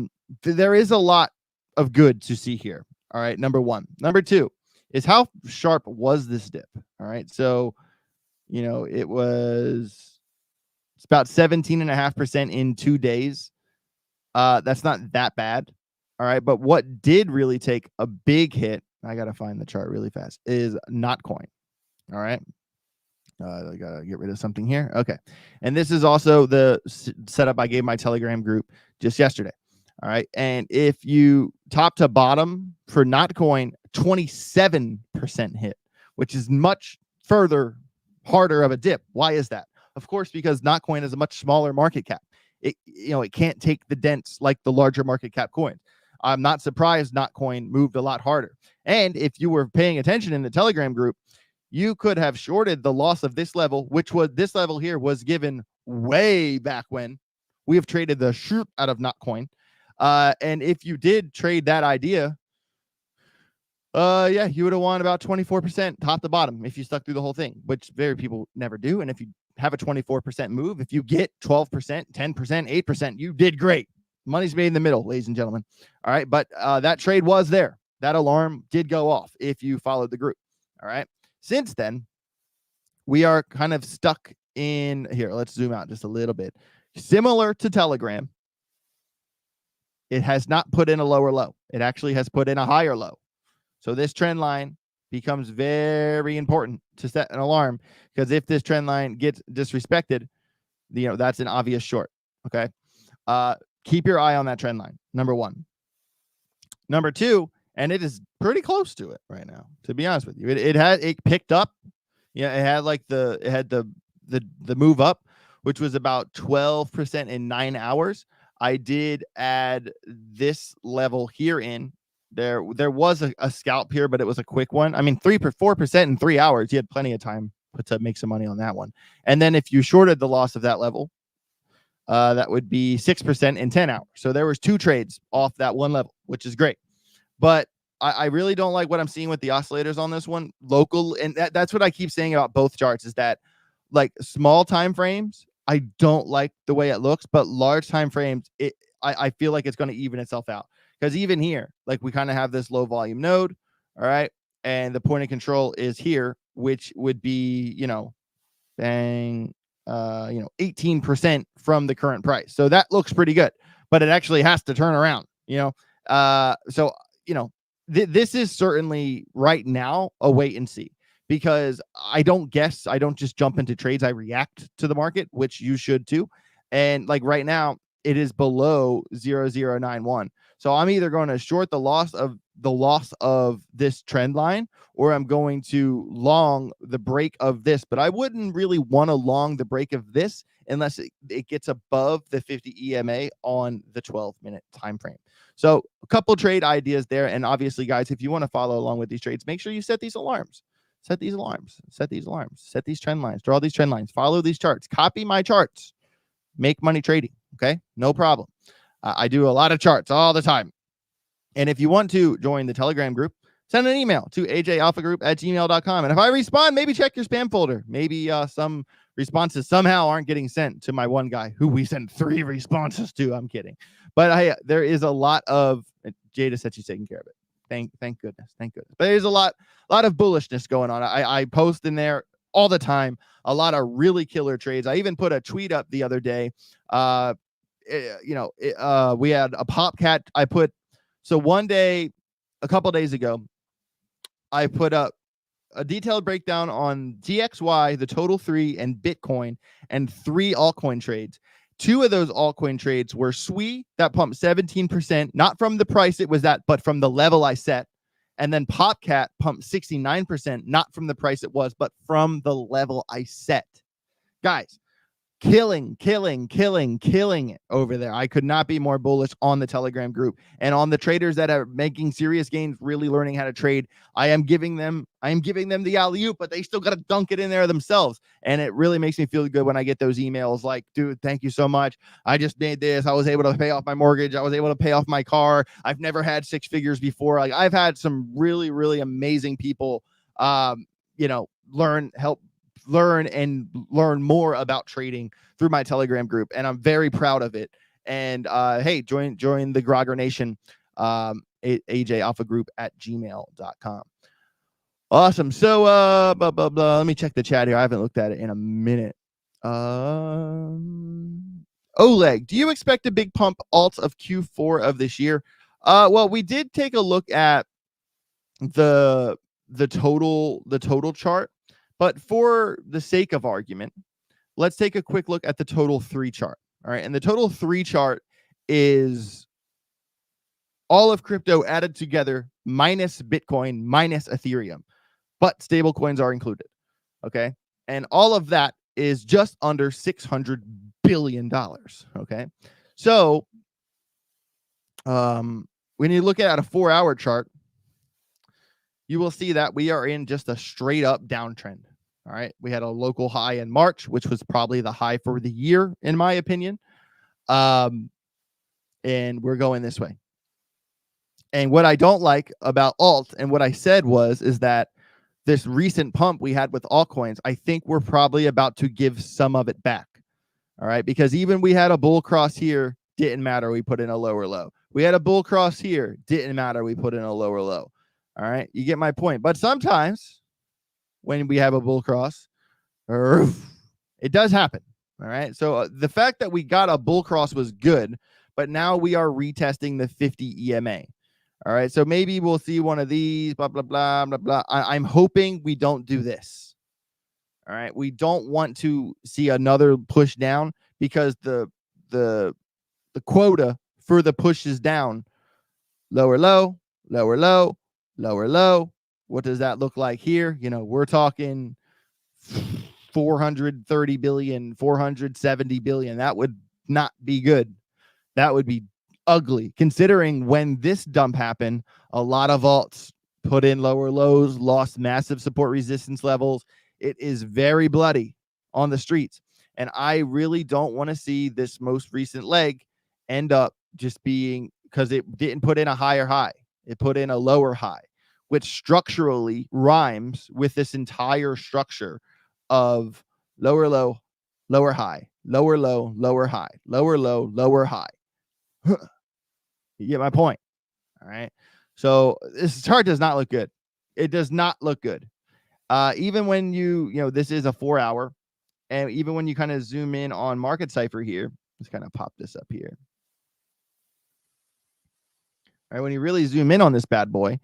there is a lot of good to see here. All right. Number one. Number two is how sharp was this dip? All right. So, it's about 17.5% in 2 days. That's not that bad. All right. But what did really take a big hit, I got to find the chart really fast, is Notcoin. All right. I got to get rid of something here. Okay. And this is also the setup I gave my Telegram group just yesterday. All right. And if you top to bottom for Notcoin, 27% hit, which is much harder of a dip. Why is that? Of course, because Notcoin is a much smaller market cap. It can't take the dents like the larger market cap coins. I'm not surprised Notcoin moved a lot harder. And if you were paying attention in the Telegram group, you could have shorted the loss of this level, which was this level here was given way back when we have traded the shoot out of Notcoin. And if you did trade that idea, you would have won about 24% top to bottom if you stuck through the whole thing, which very people never do. And if you have a 24% move. If you get 12%, 10%, 8%, you did great. Money's made in the middle, ladies and gentlemen. All right. But that trade was there. That alarm did go off if you followed the group. All right. Since then, we are kind of stuck in here. Let's zoom out just a little bit. Similar to Telegram, it has not put in a lower low. It actually has put in a higher low. So this trend line becomes very important to set an alarm, because if this trend line gets disrespected, that's an obvious short. Okay. Keep your eye on that trend line. Number one. Number two, and it is pretty close to it right now, to be honest with you. It picked up. Yeah, it had the move up, which was about 12% in 9 hours. I did add this level here in. There was a scalp here, but it was a quick one. I mean, 4% in 3 hours. You had plenty of time to make some money on that one. And then if you shorted the loss of that level, that would be 6% in 10 hours. So there was 2 trades off that one level, which is great. But I really don't like what I'm seeing with the oscillators on this one. Local, and that's what I keep saying about both charts, is that like small time frames, I don't like the way it looks, but large time frames, I feel like it's going to even itself out. Because even here, like we kind of have this low volume node, all right, and the point of control is here, which would be, 18% from the current price. So that looks pretty good, but it actually has to turn around, this is certainly right now a wait and see, because I don't just jump into trades. I react to the market, which you should too. And like right now, it is below 0091. So I'm either going to short the loss of this trend line, or I'm going to long the break of this. But I wouldn't really want to long the break of this unless it gets above the 50 EMA on the 12-minute time frame. So a couple trade ideas there. And obviously, guys, if you want to follow along with these trades, make sure you set these alarms. Set these alarms. Set these alarms. Set these trend lines. Draw these trend lines. Follow these charts. Copy my charts. Make money trading. Okay? No problem. I do a lot of charts all the time. And if you want to join the Telegram group, send an email to ajalphagroup@gmail.com. And if I respond, maybe check your spam folder. Maybe some responses somehow aren't getting sent to my one guy who we sent 3 responses to. I'm kidding. But there is a lot of Jada said she's taking care of it. Thank goodness. Thank goodness. But there's a lot of bullishness going on. I post in there all the time, a lot of really killer trades. I even put a tweet up the other day. We had a Popcat. So one day, a couple days ago, I put up a detailed breakdown on DXY, the total 3, and Bitcoin, and 3 altcoin trades. 2 of those altcoin trades were SWI, that pumped 17%, not from the price it was at, but from the level I set. And then Popcat pumped 69%, not from the price it was, but from the level I set. Guys, killing it over there. I could not be more bullish on the Telegram group, and on the traders that are making serious gains, really learning how to trade. I am giving them the alley-oop, but they still got to dunk it in there themselves. And it really makes me feel good when I get those emails like, dude, thank you so much. I just made this. I was able to pay off my mortgage. I was able to pay off my car. I've never had 6 figures before. Like, I've had some really, really amazing people, learn more about trading through my Telegram group, and I'm very proud of it. And hey, join the Grogger Nation, ajalphagroup@gmail.com. Awesome. So let me check the chat here. I haven't looked at it in a minute. Oleg, do you expect a big pump alt of Q4 of this year? Well, we did take a look at the total chart. But for the sake of argument, let's take a quick look at the total 3 chart. All right. And the total 3 chart is all of crypto added together minus Bitcoin, minus Ethereum, but stable coins are included. Okay. And all of that is just under $600 billion. Okay. So when you look at a 4-hour chart, you will see that we are in just a straight up downtrend. All right. We had a local high in March, which was probably the high for the year, in my opinion. And we're going this way. And what I don't like about alt, and what I said is that this recent pump we had with altcoins, I think we're probably about to give some of it back. All right, because even we had a bull cross here, didn't matter. We put in a lower low. We had a bull cross here, didn't matter. We put in a lower low. All right, you get my point. But sometimes when we have a bull cross, it does happen. All right, so the fact that we got a bull cross was good, but now we are retesting the 50 EMA. All right, so maybe we'll see one of these, blah, blah, blah, blah, blah. I'm hoping we don't do this. All right, we don't want to see another push down because the quota for the push is down. Lower low, lower low, lower low. What does that look like here? You know, we're talking 430 billion, 470 billion. That would not be good. That would be ugly, considering when this dump happened, a lot of alts put in lower lows, lost massive support resistance levels. It is very bloody on the streets. And I really don't want to see this most recent leg end up just being, because it didn't put in a higher high. It put in a lower high, which structurally rhymes with this entire structure of lower low, lower high, lower low, lower high, lower low, lower high. You get my point. All right. So this chart does not look good. It does not look good. Even when this is a 4 hour, and even when you kind of zoom in on Market Cipher here, let's kind of pop this up here. All right, when you really zoom in on this bad boy,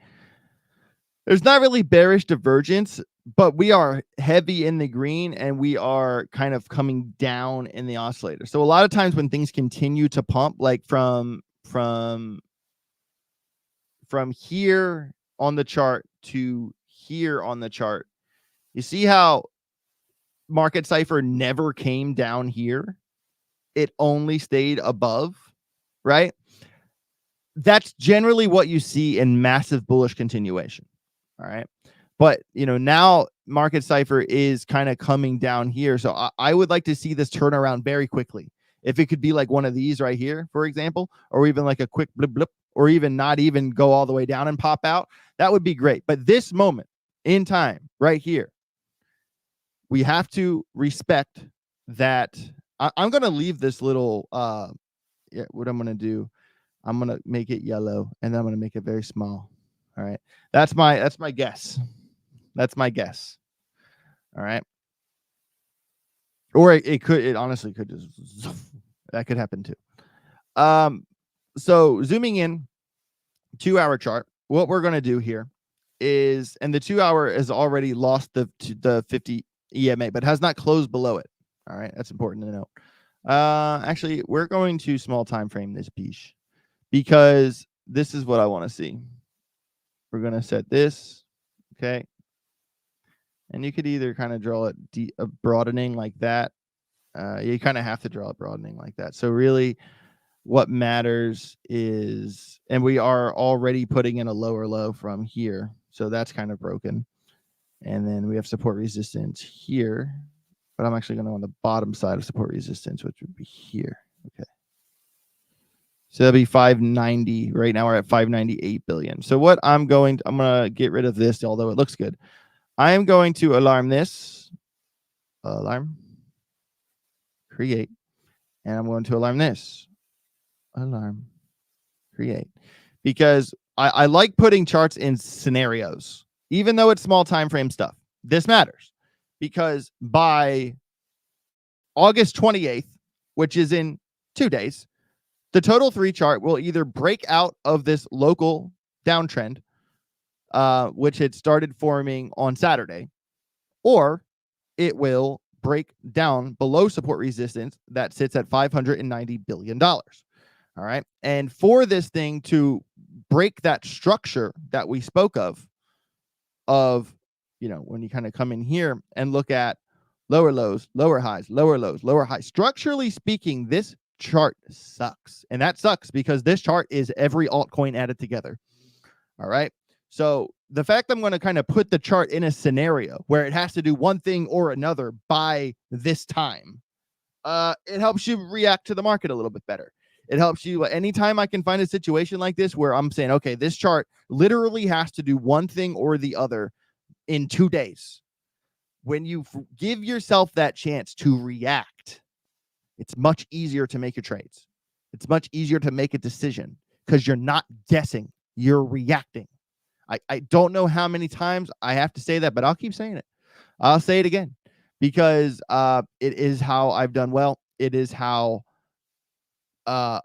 there's not really bearish divergence, but we are heavy in the green and we are kind of coming down in the oscillator. So a lot of times when things continue to pump, like from here on the chart to here on the chart, you see how Market Cipher never came down here. It only stayed above, right? That's generally what you see in massive bullish continuation. All right. But, now Market Cipher is kind of coming down here. So I would like to see this turn around very quickly. If it could be like one of these right here, for example, or even like a quick blip, blip, or even not even go all the way down and pop out, that would be great. But this moment in time right here, we have to respect that. I'm going to leave this little, what I'm going to do, I'm going to make it yellow and then I'm going to make it very small. All right. That's my guess. That's my guess. All right. Or it honestly could just, that could happen too. So zooming in 2 hour chart, what we're going to do here is, and the 2 hour has already lost the 50 EMA, but has not closed below it. All right. That's important to note. Actually, we're going to small time frame this piece because this is what I want to see. We're going to set this. Okay. And you could either kind of draw it a broadening like that. You kind of have to draw a broadening like that. So really what matters is, and we are already putting in a lower low from here. So that's kind of broken. And then we have support resistance here, but I'm actually going to go on the bottom side of support resistance, which would be here. Okay. So that'll be 590. Right now we're at 598 billion. So what I'm going to get rid of this, although it looks good. I am going to alarm this, alarm, create, and I'm going to alarm this, alarm, create, because I like putting charts in scenarios, even though it's small time frame stuff. This matters because by August 28th, which is in 2 days, the total 3 chart will either break out of this local downtrend, which had started forming on Saturday, or it will break down below support resistance that sits at $590 billion. All right. And for this thing to break that structure that we spoke of, when you kind of come in here and look at lower lows, lower highs, lower lows, lower highs, structurally speaking, this chart sucks. And that sucks because this chart is every altcoin added together. All right. So the fact I'm going to kind of put the chart in a scenario where it has to do one thing or another by this time, it helps you react to the market a little bit better. It helps you anytime I can find a situation like this where I'm saying, okay, this chart literally has to do one thing or the other in 2 days. When you give yourself that chance to react, it's much easier to make your trades. It's much easier to make a decision because you're not guessing, you're reacting. I don't know how many times I have to say that, but I'll keep saying it. I'll say it again because it is how I've done well. It is how I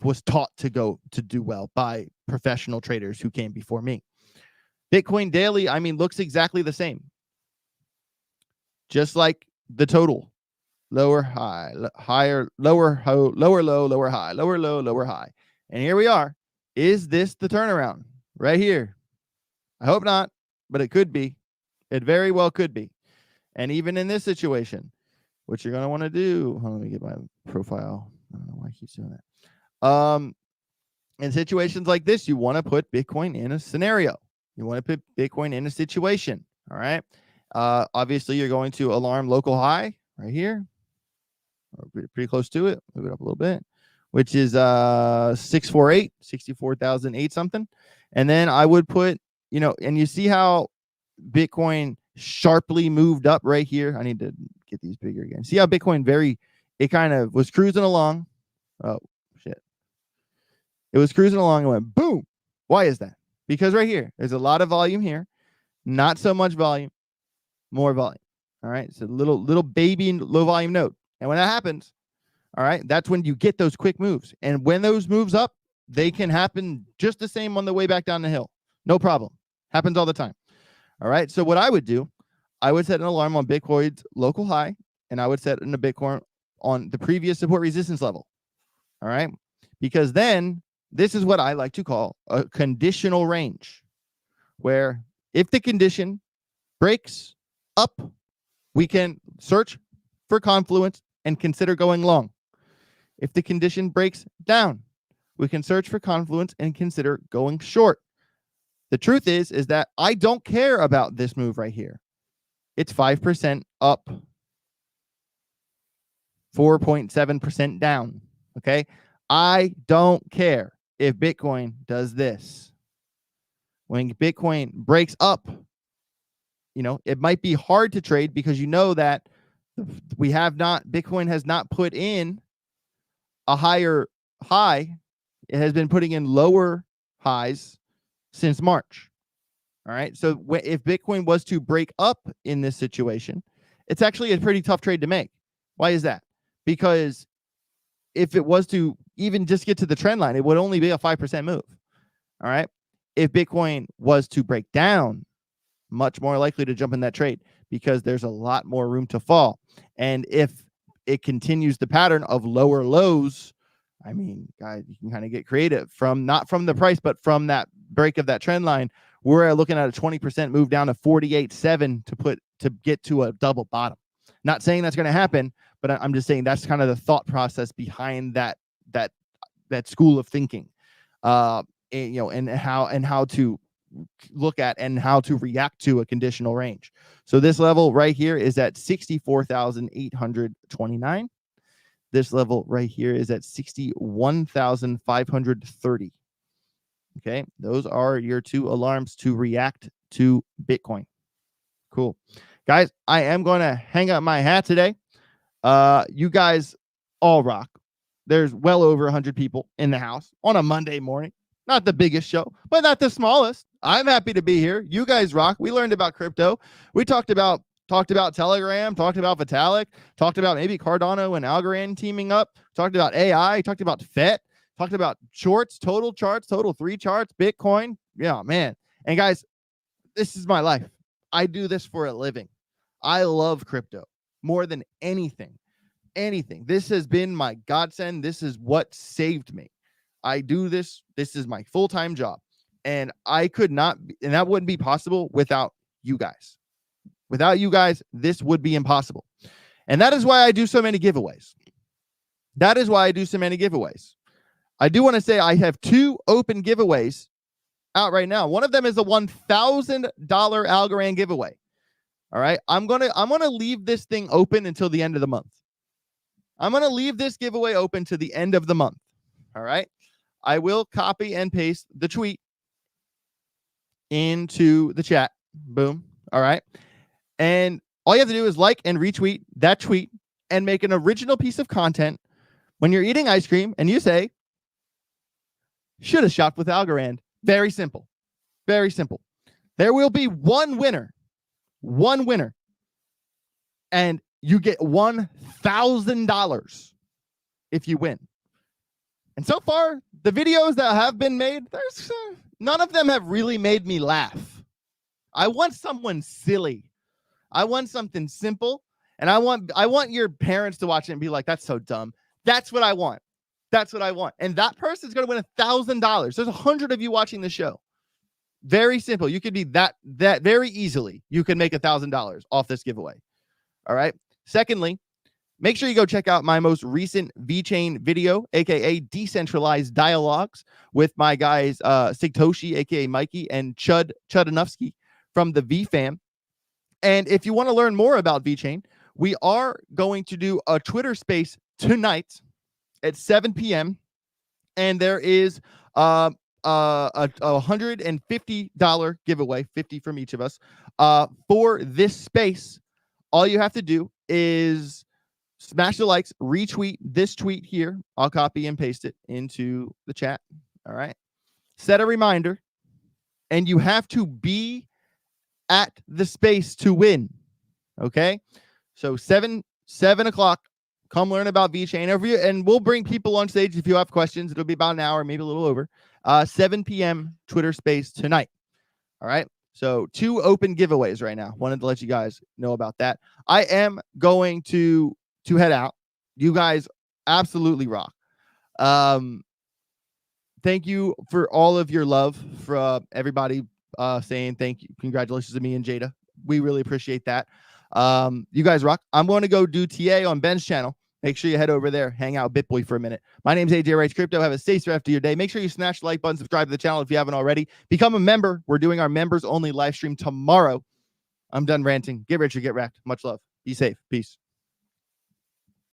was taught to do well by professional traders who came before me. Bitcoin daily, I mean, looks exactly the same. Just like the total. Lower, high, higher, lower, lower, low, lower, high, lower, low, lower, high. And here we are. Is this the turnaround? Right here. I hope not, but it could be. It very well could be. And even in this situation, what you're going to want to do, hold on, let me get my profile. I don't know why I keep doing that. In situations like this, you want to put Bitcoin in a scenario. You want to put Bitcoin in a situation. All right. Obviously, you're going to alarm local high right here. Pretty close to it. Move it up a little bit, which is 648, 64,008 something. And then I would put, and you see how Bitcoin sharply moved up right here. I need to get these bigger again. See how Bitcoin it kind of was cruising along. Oh, shit. It was cruising along and went boom. Why is that? Because right here, there's a lot of volume here. Not so much volume, more volume. All right. So little baby low volume node. And when that happens, all right, that's when you get those quick moves. And when those moves up, they can happen just the same on the way back down the hill. No problem. Happens all the time. All right. So what I would do, I would set an alarm on Bitcoin's local high, and I would set in a Bitcoin on the previous support resistance level. All right. Because then this is what I like to call a conditional range, where if the condition breaks up, we can search for confluence and consider going long. If the condition breaks down, we can search for confluence and consider going short. The truth is that I don't care about this move right here. It's 5% up, 4.7% down. Okay. I don't care if Bitcoin does this. When Bitcoin breaks up, it might be hard to trade because that Bitcoin has not put in a higher high. It has been putting in lower highs since March. All right. So if Bitcoin was to break up in this situation, it's actually a pretty tough trade to make. Why is that? Because if it was to even just get to the trend line, it would only be a 5% move. All right. If Bitcoin was to break down, much more likely to jump in that trade because there's a lot more room to fall. And if it continues the pattern of lower lows, I mean, guys, you can kind of get creative not from the price, but from that break of that trend line. We're looking at a 20% move down to 48.7 to get to a double bottom. Not saying that's going to happen, but I'm just saying that's kind of the thought process behind that school of thinking, and how to look at and how to react to a conditional range. So this level right here is at 64,829. This level right here is at 61,530. Okay, those are your two alarms to react to Bitcoin. Cool. Guys, I am going to hang up my hat today. You guys all rock. There's well over 100 people in the house on a Monday morning. Not the biggest show, but not the smallest. I'm happy to be here. You guys rock. We learned about crypto. We talked about Telegram, talked about Vitalik, talked about maybe Cardano and Algorand teaming up, talked about AI, talked about FET, talked about shorts, total 3 charts, Bitcoin. Yeah, man. And guys, this is my life. I do this for a living. I love crypto more than anything. This has been my godsend. This is what saved me. I do this. This is my full-time job. And I could not, and that wouldn't be possible without you guys. Without you guys, this would be impossible. And that is why I do so many giveaways. I do want to say I have 2 open giveaways out right now. One of them is a $1,000 Algorand giveaway. All right. I'm going to leave this thing open until the end of the month. I'm going to leave this giveaway open to the end of the month. All right. I will copy and paste the tweet into the chat. Boom. All right. And all you have to do is like and retweet that tweet and make an original piece of content when you're eating ice cream and you say, should have shopped with Algorand. Very simple. Very simple. There will be one winner. One winner. And you get $1,000 if you win. And so far, the videos that have been made, there's none of them have really made me laugh. I want someone silly. I want something simple. And I want your parents to watch it and be like, that's so dumb. That's what I want. That's what I want. And that person's going to win $1,000. There's 100 of you watching the show. Very simple. You could be that very easily. You can make $1,000 off this giveaway. All right. Secondly, make sure you go check out my most recent VeChain video, aka Decentralized Dialogues, with my guys Sigtoshi, aka Mikey, and Chudanovsky from the VFam. And if you want to learn more about VeChain, we are going to do a Twitter space tonight at 7 p.m. And there is a $150 giveaway, 50 from each of us, for this space. All you have to do is smash the likes, retweet this tweet here. I'll copy and paste it into the chat. All right. Set a reminder, and you have to be at the space to win. Okay. So 7 o'clock, come learn about VeChain, and we'll bring people on stage if you have questions. It'll be about an hour, maybe a little over. 7 p.m. Twitter space tonight. All right. So 2 open giveaways right now. Wanted to let you guys know about that. I am going to head out. You guys absolutely rock. Thank you for all of your love, for everybody saying thank you. Congratulations to me and Jada. We really appreciate that. You guys rock. I'm going to go do TA on Ben's channel. Make sure you head over there, hang out with BitBoy for a minute. My name's AJ Wrights Crypto. Have a safe rest of your day. Make sure you smash the like button, subscribe to the channel if you haven't already. Become a member. We're doing our members only live stream tomorrow. I'm done ranting. Get rich or get wrecked. Much love. Be safe. Peace.